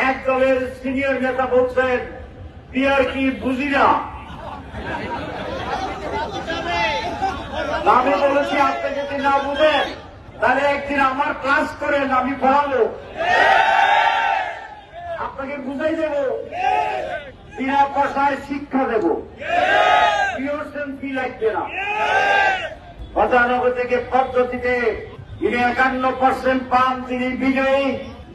এক দলের সিনিয়র নেতা বলছেন পিয়ার কি বুঝি না। আমি বলেছি আপনি যদি না বুঝেন তাহলে একদিন আমার ক্লাস করেন, আমি পড়াবো, আপনাকে বুঝাই দেব, বিনা পয়সায় শিক্ষা দেব, টিউশন ফি লাগবে না। 95 থেকে পদ্ধতিতে যিনি 51% পান তিনি বিজয়ী,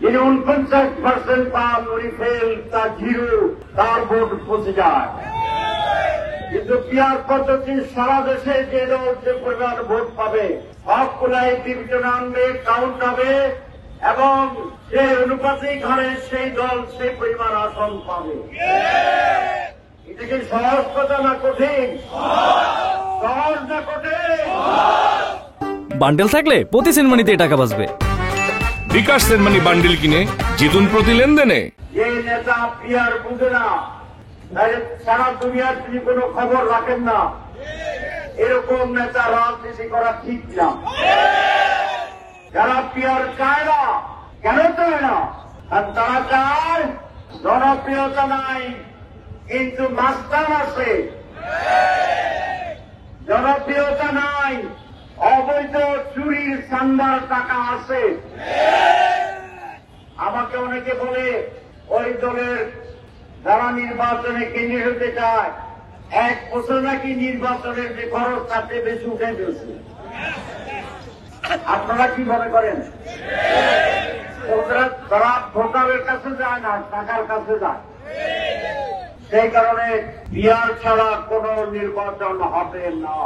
যিনি 49% পান উনি ফেল, তার জিরো, তার ভোট পৌঁছে যায়। কিন্তু পিয়ার পদ্ধতি সারা দেশে যে দল যে পরিমাণ ভোট পাবে সবগুলাই বিবেচনা আনবে, কাউন্ট হবে এবং যে অনুপাতিক হারে সেই দল সেই পরিমাণ আসন পাবে। এটা কি সহজ কথা না কঠিন? সহজ না কঠিন? বান্ডেল থাকলে প্রতি সেনমানিতে টাকা বাঁচবে। বিকাশ সেনমানি বান্ডেল কিনে জিতুন প্রতি লেনদেনে। যে নেতা পিয়ার বুঝে না তাহলে সারা দুনিয়ার তিনি কোনো খবর রাখেন না, এরকম নেতা রাজনীতি করা ঠিক না। যারা পিয়ার চায় না, কেন চায় না? আর তারা চায় জনপ্রিয়তা নাই কিন্তু মাস্টার আছে, জনপ্রিয়তা নাই অবৈধ চুরির চান্দার টাকা আছে। আমাকে অনেকে বলে ওই দলের যারা নির্বাচনে কেন্দ্রীয় হতে চায় 1 বছর নাকি নির্বাচনের যে খরচ তাতে বেশি উঠে ফেলছে। আপনারা কি মনে করেন? তারা ভোটারের কাছে যায় না, টাকার কাছে যায়। সেই কারণে বিয়ার ছাড়া কোন নির্বাচন হবে না।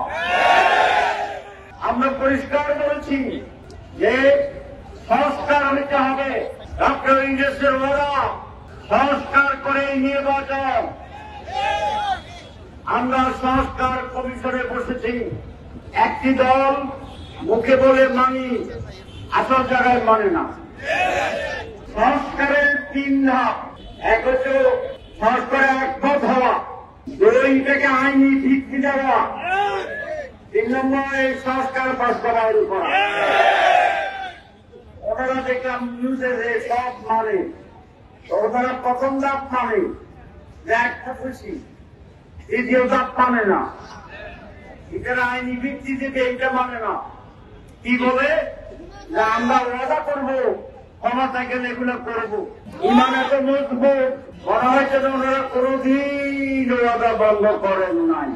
আমরা পরিষ্কার বলেছি যে সংস্কার হতে হবে। ডক্টর ইংরেজের ওরা সংস্কার করে নির্বাচন। আমরা সংস্কার কমিশনে বসেছি। একটি দল মুখে বলে মানি, আসল জায়গায় মানে না। সংস্কারের 3 ধাপ। এক হচ্ছে সংস্কারে একমত হওয়া, 2 থেকে আইনি ভিত্তি দেওয়া, 3 নম্বর এই সংস্কার বাস্তবায়ন করা। ওনারা দেখলাম নিউজে যে সব মানে, ওনারা প্রথম ধাপ মানে যে একটা খুশি, দ্বিতীয় ধাপ মানে না, এটা আইনি ভিত্তি দেবে এটা মানে না। কি বলে যে আমরা ওয়াদা করবো, ক্ষমতা গেলে এগুলো করবো। ইমান এত মজবুত মনে হয়েছে যে ওনারা কোনদিন ওয়াদা বন্ধ করেন নাই।